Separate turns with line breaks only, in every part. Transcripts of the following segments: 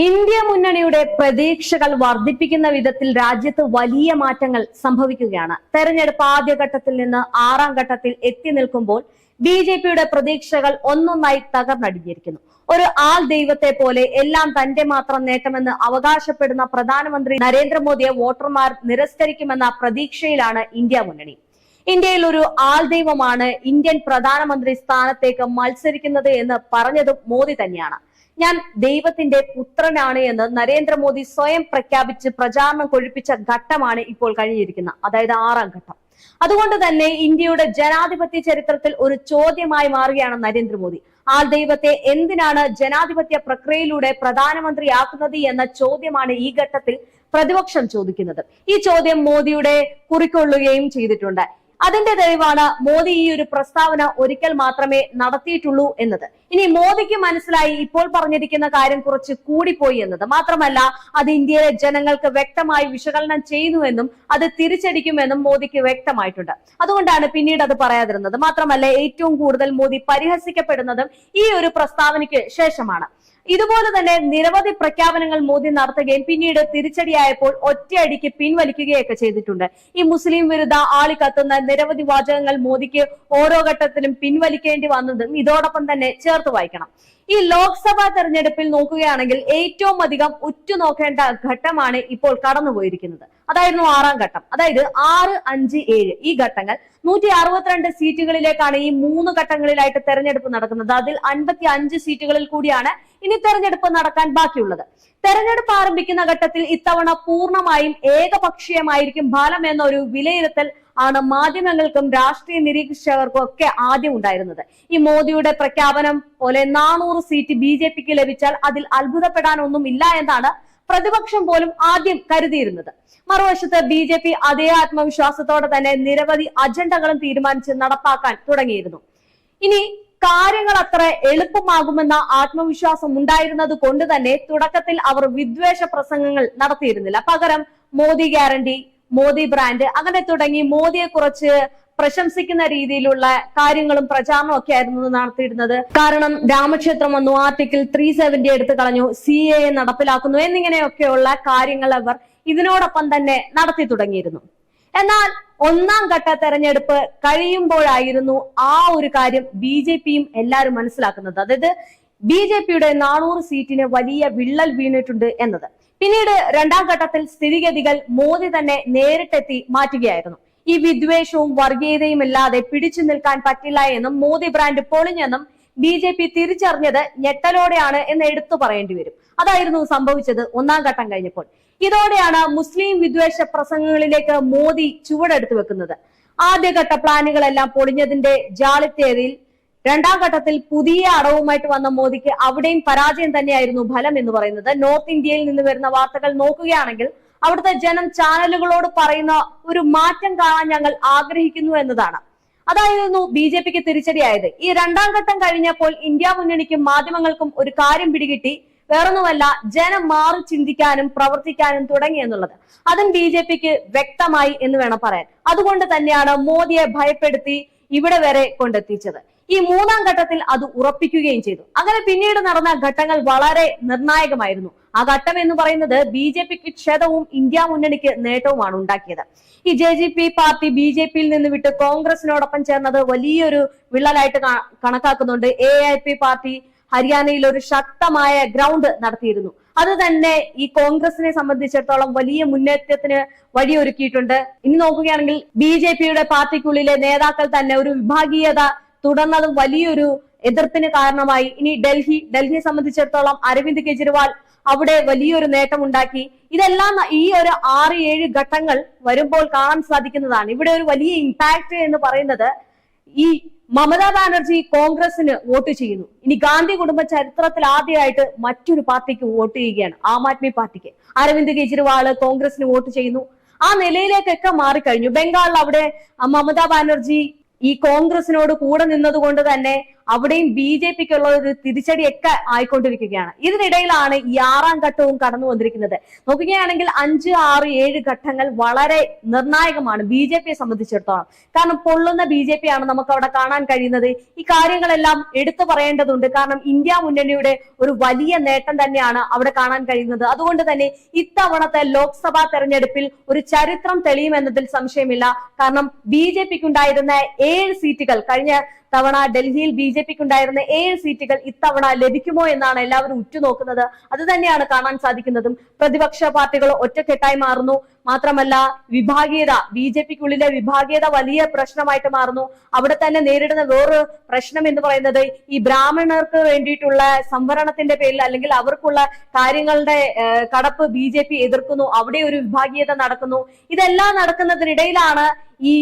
India മുന്നണിയുടെ പ്രതീക്ഷകൾ വർദ്ധിപ്പിക്കുന്ന വിധത്തിൽ രാജ്യത്ത് വലിയ മാറ്റങ്ങൾ സംഭവിക്കുകയാണ്. തെരഞ്ഞെടുപ്പ് ആദ്യഘട്ടത്തിൽ നിന്ന് ആറാം ഘട്ടത്തിൽ എത്തി നിൽക്കുമ്പോൾ ബി.ജെ.പിയുടെ പ്രതീക്ഷകൾ ഒന്നൊന്നായി തകർന്നടിഞ്ഞിരിക്കുന്നു. ഒരു ആൾ ദൈവത്തെ പോലെ എല്ലാം തന്റെ മാത്രം നേട്ടമെന്ന് അവകാശപ്പെടുന്ന പ്രധാനമന്ത്രി നരേന്ദ്രമോദിയെ വോട്ടർമാർ നിരസ്കരിക്കുമെന്ന പ്രതീക്ഷയിലാണ് ഇന്ത്യ മുന്നണി. ഇന്ത്യയിൽ ഒരു ആൾ ദൈവമാണ് ഇന്ത്യൻ പ്രധാനമന്ത്രി സ്ഥാനത്തേക്ക് മത്സരിക്കുന്നത് എന്ന് പറഞ്ഞതും മോദി തന്നെയാണ്. ഞാൻ ദൈവത്തിന്റെ പുത്രനാണ് എന്ന് നരേന്ദ്രമോദി സ്വയം പ്രഖ്യാപിച്ച് പ്രചാരണം കൊഴുപ്പിച്ച ഘട്ടമാണ് ഇപ്പോൾ കഴിഞ്ഞിരിക്കുന്നത്, അതായത് ആറാം ഘട്ടം. അതുകൊണ്ട് തന്നെ ഇന്ത്യയുടെ ജനാധിപത്യ ചരിത്രത്തിൽ ഒരു ചോദ്യമായി മാറുകയാണ് നരേന്ദ്രമോദി. ആൾ ദൈവത്തെ എന്തിനാണ് ജനാധിപത്യ പ്രക്രിയയിലൂടെ പ്രധാനമന്ത്രിയാക്കുന്നത് എന്ന ചോദ്യമാണ് ഈ ഘട്ടത്തിൽ പ്രതിപക്ഷം ചോദിക്കുന്നത്. ഈ ചോദ്യം മോദിയുടെ കുറിക്കൊള്ളുകയും ചെയ്തിട്ടുണ്ട്. അതിന്റെ തെളിവാണ് മോദി ഈ ഒരു പ്രസ്താവന ഒരിക്കൽ മാത്രമേ നടത്തിയിട്ടുള്ളൂ എന്നത്. ഇനി മോദിക്ക് മനസ്സിലായി ഇപ്പോൾ പറഞ്ഞിരിക്കുന്ന കാര്യം കുറച്ച് കൂടിപ്പോയി എന്നത്. മാത്രമല്ല, അത് ഇന്ത്യയിലെ ജനങ്ങൾക്ക് വ്യക്തമായി വിശകലനം ചെയ്യുന്നുവെന്നും അത് തിരിച്ചടിക്കുമെന്നും മോദിക്ക് വ്യക്തമായിട്ടുണ്ട്. അതുകൊണ്ടാണ് പിന്നീട് അത് പറയാതിരുന്നത്. മാത്രമല്ല, ഏറ്റവും കൂടുതൽ മോദി പരിഹസിക്കപ്പെടുന്നതും ഈ ഒരു പ്രസ്താവനയ്ക്ക് ശേഷമാണ്. ഇതുപോലെ തന്നെ നിരവധി പ്രഖ്യാപനങ്ങൾ മോദി നടത്തുകയും പിന്നീട് തിരിച്ചടിയായപ്പോൾ ഒറ്റയടിക്ക് പിൻവലിക്കുകയൊക്കെ ചെയ്തിട്ടുണ്ട്. ഈ മുസ്ലിം വിരുദ്ധ ആളിക്കത്തുന്ന നിരവധി വാചകങ്ങൾ മോദിക്ക് ഓരോ ഘട്ടത്തിലും പിൻവലിക്കേണ്ടി വന്നതും ഇതോടൊപ്പം തന്നെ ചേർത്ത് വായിക്കണം. ഈ ലോക്സഭാ തെരഞ്ഞെടുപ്പിൽ നോക്കുകയാണെങ്കിൽ ഏറ്റവും അധികം ഉറ്റുനോക്കേണ്ട ഘട്ടമാണ് ഇപ്പോൾ കടന്നുപോയിരിക്കുന്നത്. അതായിരുന്നു ആറാം ഘട്ടം. അതായത് 6, 5, 7 ഈ ഘട്ടങ്ങൾ 162 സീറ്റുകളിലേക്കാണ് ഈ 3 ഘട്ടങ്ങളിലായിട്ട് തെരഞ്ഞെടുപ്പ് നടക്കുന്നത്. അതിൽ 55 സീറ്റുകളിൽ കൂടിയാണ് ഇനി തെരഞ്ഞെടുപ്പ് നടക്കാൻ ബാക്കിയുള്ളത്. തെരഞ്ഞെടുപ്പ് ആരംഭിക്കുന്ന ഘട്ടത്തിൽ ഇത്തവണ പൂർണ്ണമായും ഏകപക്ഷീയമായിരിക്കും ഫലം എന്ന ഒരു വിലയിരുത്തൽ ആണ് മാധ്യമങ്ങൾക്കും രാഷ്ട്രീയ നിരീക്ഷകർക്കും ഒക്കെ ആദ്യം ഉണ്ടായിരുന്നത്. ഈ മോദിയുടെ പ്രഖ്യാപനം പോലെ 400 സീറ്റ് ബി.ജെ.പിക്ക് ലഭിച്ചാൽ അതിൽ അത്ഭുതപ്പെടാനൊന്നും ഇല്ല എന്നാണ് പ്രതിപക്ഷം പോലും ആദ്യം കരുതിയിരുന്നത്. മറുവശത്ത് ബി.ജെ.പി അതേ ആത്മവിശ്വാസത്തോടെ തന്നെ നിരവധി അജണ്ടകളും തീരുമാനിച്ച് നടപ്പാക്കാൻ തുടങ്ങിയിരുന്നു. ഇനി കാര്യങ്ങൾ അത്ര എളുപ്പമാകുമെന്ന ആത്മവിശ്വാസം ഉണ്ടായിരുന്നത് കൊണ്ട് തന്നെ തുടക്കത്തിൽ അവർ വിദ്വേഷ പ്രസംഗങ്ങൾ നടത്തിയിരുന്നില്ല. പകരം മോദി ഗ്യാരണ്ടി, മോദി ബ്രാൻഡ് അങ്ങനെ തുടങ്ങി മോദിയെ കുറച്ച് പ്രശംസിക്കുന്ന രീതിയിലുള്ള കാര്യങ്ങളും പ്രചാരണവും ഒക്കെ ആയിരുന്നു നടത്തിയിരുന്നത്. കാരണം രാമക്ഷേത്രം വന്നു, ആർട്ടിക്കിൾ 370 എടുത്തു കളഞ്ഞു, CAA നടപ്പിലാക്കുന്നു എന്നിങ്ങനെയൊക്കെയുള്ള കാര്യങ്ങൾ അവർ ഇതിനോടൊപ്പം തന്നെ നടത്തി തുടങ്ങിയിരുന്നു. എന്നാൽ ഒന്നാം ഘട്ട തെരഞ്ഞെടുപ്പ് കഴിയുമ്പോഴായിരുന്നു ആ ഒരു കാര്യം ബി.ജെ.പിയും എല്ലാവരും മനസ്സിലാക്കുന്നത്. അതായത് ബി.ജെ.പിയുടെ 400 സീറ്റിന് വലിയ വിള്ളൽ വീണിട്ടുണ്ട് എന്നത്. പിന്നീട് രണ്ടാം ഘട്ടത്തിൽ സ്ഥിതിഗതികൾ മോദി തന്നെ നേരിട്ടെത്തി മാറ്റുകയായിരുന്നു. ഈ വിദ്വേഷവും വർഗീയതയും ഇല്ലാതെ പിടിച്ചു നിൽക്കാൻ പറ്റില്ല എന്നും മോദി ബ്രാൻഡ് പൊളിഞ്ഞെന്നും ബി.ജെ.പി തിരിച്ചറിഞ്ഞത് ഞെട്ടലോടെയാണ് എന്ന് എടുത്തു പറയേണ്ടി വരും. അതായിരുന്നു സംഭവിച്ചത് ഒന്നാം ഘട്ടം കഴിഞ്ഞപ്പോൾ. ഇതോടെയാണ് മുസ്ലിം വിദ്വേഷ പ്രസംഗങ്ങളിലേക്ക് മോദി ചുവടെടുത്തു വെക്കുന്നത്. ആദ്യഘട്ട പ്ലാനുകളെല്ലാം പൊളിഞ്ഞതിന്റെ ജാളിത്യതയിൽ രണ്ടാം ഘട്ടത്തിൽ പുതിയ അടവുമായിട്ട് വന്ന മോദിക്ക് അവിടെയും പരാജയം തന്നെയായിരുന്നു ഫലം എന്ന് പറയുന്നത്. നോർത്ത് ഇന്ത്യയിൽ നിന്ന് വരുന്ന വാർത്തകൾ നോക്കുകയാണെങ്കിൽ അവിടുത്തെ ജനം ചാനലുകളോട് പറയുന്ന ഒരു മാറ്റം കാണാൻ ഞങ്ങൾ ആഗ്രഹിക്കുന്നു എന്നതാണ്. അതായിരുന്നു ബി.ജെ.പിക്ക് തിരിച്ചടിയായത്. ഈ രണ്ടാം ഘട്ടം കഴിഞ്ഞപ്പോൾ ഇന്ത്യ മുന്നണിക്കും മാധ്യമങ്ങൾക്കും ഒരു കാര്യം പിടികിട്ടി. വേറൊന്നുമല്ല, ജനം മാറി ചിന്തിക്കാനും പ്രവർത്തിക്കാനും തുടങ്ങി എന്നുള്ളത്. അതും ബി.ജെ.പിക്ക് വ്യക്തമായി എന്ന് വേണം പറയാൻ. അതുകൊണ്ട് തന്നെയാണ് മോദിയെ ഭയപ്പെടുത്തി ഇവിടെ വരെ കൊണ്ടെത്തിച്ചത്. ഈ മൂന്നാം ഘട്ടത്തിൽ അത് ഉറപ്പിക്കുകയും ചെയ്തു. അങ്ങനെ പിന്നീട് നടന്ന ഘട്ടങ്ങൾ വളരെ നിർണായകമായിരുന്നു. ആ ഘട്ടം എന്ന് പറയുന്നത് ബി.ജെ.പിക്ക് ക്ഷതവും ഇന്ത്യ മുന്നണിക്ക് നേട്ടവുമാണ് ഉണ്ടാക്കിയത്. ഈ ജെ.ജെ.പി പാർട്ടി ബി.ജെ.പിയിൽ നിന്ന് വിട്ട് കോൺഗ്രസിനോടൊപ്പം ചേർന്നത് വലിയൊരു വിള്ളലായിട്ട് കണക്കാക്കുന്നുണ്ട്. എ.ഐ.പി പാർട്ടി ഹരിയാനയിൽ ഒരു ശക്തമായ ഗ്രൗണ്ട് നടത്തിയിരുന്നു. അത് തന്നെ ഈ കോൺഗ്രസിനെ സംബന്ധിച്ചിടത്തോളം വലിയ മുന്നേറ്റത്തിന് വഴിയൊരുക്കിയിട്ടുണ്ട്. ഇനി നോക്കുകയാണെങ്കിൽ ബി.ജെ.പിയുടെ പാർട്ടിക്കുള്ളിലെ നേതാക്കൾ തന്നെ ഒരു വിഭാഗീയത തുടർന്നതും വലിയൊരു എതിർപ്പിന് കാരണമായി. ഇനി ഡൽഹിയെ സംബന്ധിച്ചിടത്തോളം അരവിന്ദ് കെജ്രിവാൾ അവിടെ വലിയൊരു നേട്ടമുണ്ടാക്കി. ഇതെല്ലാം ഈ ഒരു 6-7 ഘട്ടങ്ങൾ വരുമ്പോൾ കാണാൻ സാധിക്കുന്നതാണ്. ഇവിടെ ഒരു വലിയ ഇമ്പാക്ട് എന്ന് പറയുന്നത് ഈ മമതാ ബാനർജി കോൺഗ്രസിന് വോട്ട് ചെയ്യുന്നു. ഇനി ഗാന്ധി കുടുംബ ചരിത്രത്തിൽ ആദ്യമായിട്ട് മറ്റൊരു പാർട്ടിക്ക് വോട്ട് ചെയ്യുകയാണ്, ആം ആദ്മി പാർട്ടിക്ക്. അരവിന്ദ് കെജ്രിവാള് കോൺഗ്രസിന് വോട്ട് ചെയ്യുന്നു. ആ നിലയിലേക്കൊക്കെ മാറിക്കഴിഞ്ഞു. ബംഗാളിൽ അവിടെ മമതാ ബാനർജി ഈ കോൺഗ്രസിനോട് കൂടെ നിന്നതുകൊണ്ട് തന്നെ അവിടെയും BJPക്കുള്ള ഒരു തിരിച്ചടിയൊക്കെ ആയിക്കൊണ്ടിരിക്കുകയാണ്. ഇതിനിടയിലാണ് ഈ 6ാം ഘട്ടവും കടന്നു വന്നിരിക്കുന്നത്. നോക്കുകയാണെങ്കിൽ 5, 6, 7 ഘട്ടങ്ങൾ വളരെ നിർണായകമാണ് BJPയെ സംബന്ധിച്ചിടത്തോളം. കാരണം പൊള്ളുന്ന BJP ആണ് നമുക്ക് അവിടെ കാണാൻ കഴിയുന്നത്. ഈ കാര്യങ്ങളെല്ലാം എടുത്തു പറയേണ്ടതുണ്ട്. കാരണം ഇന്ത്യ മുന്നണിയുടെ ഒരു വലിയ നേട്ടം തന്നെയാണ് അവിടെ കാണാൻ കഴിയുന്നത്. അതുകൊണ്ട് തന്നെ ഇത്തവണത്തെ ലോക്സഭാ തെരഞ്ഞെടുപ്പിൽ ഒരു ചരിത്രം തെളിയുമെന്നതിൽ സംശയമില്ല. കാരണം BJPക്ക് ഉണ്ടായിരുന്ന 7 സീറ്റുകൾ കഴിഞ്ഞ തവണ ഡൽഹിയിൽ BJPക്ക് ഉണ്ടായിരുന്ന 7 സീറ്റുകൾ ഇത്തവണ ലഭിക്കുമോ എന്നാണ് എല്ലാവരും ഉറ്റുനോക്കുന്നത്. അത് തന്നെയാണ് കാണാൻ സാധിക്കുന്നതും. പ്രതിപക്ഷ പാർട്ടികൾ ഒറ്റക്കെട്ടായി മാറുന്നു. മാത്രമല്ല വിഭാഗീയത, BJPക്കുള്ളിലെ വിഭാഗീയത വലിയ പ്രശ്നമായിട്ട് മാറുന്നു. അവിടെ തന്നെ നേരിടുന്ന വേറൊരു പ്രശ്നം എന്ന് പറയുന്നത് ഈ ബ്രാഹ്മണർക്ക് വേണ്ടിയിട്ടുള്ള സംവരണത്തിന്റെ പേരിൽ അല്ലെങ്കിൽ അവർക്കുള്ള കാര്യങ്ങളുടെ കടപ്പ് BJP എതിർക്കുന്നു. അവിടെ ഒരു വിഭാഗീയത നടക്കുന്നു. ഇതെല്ലാം നടക്കുന്നതിനിടയിലാണ് ഈ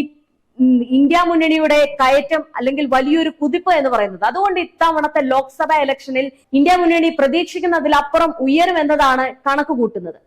ഇന്ത്യ മുന്നണിയുടെ കയറ്റം അല്ലെങ്കിൽ വലിയൊരു കുതിപ്പ് എന്ന് പറയുന്നത്. അതുകൊണ്ട് ഇത്തവണത്തെ ലോക്സഭാ ഇലക്ഷനിൽ ഇന്ത്യ മുന്നണി പ്രതീക്ഷിക്കുന്നതിലപ്പുറം ഉയരുമെന്നതാണ് കണക്ക് കൂട്ടുന്നത്.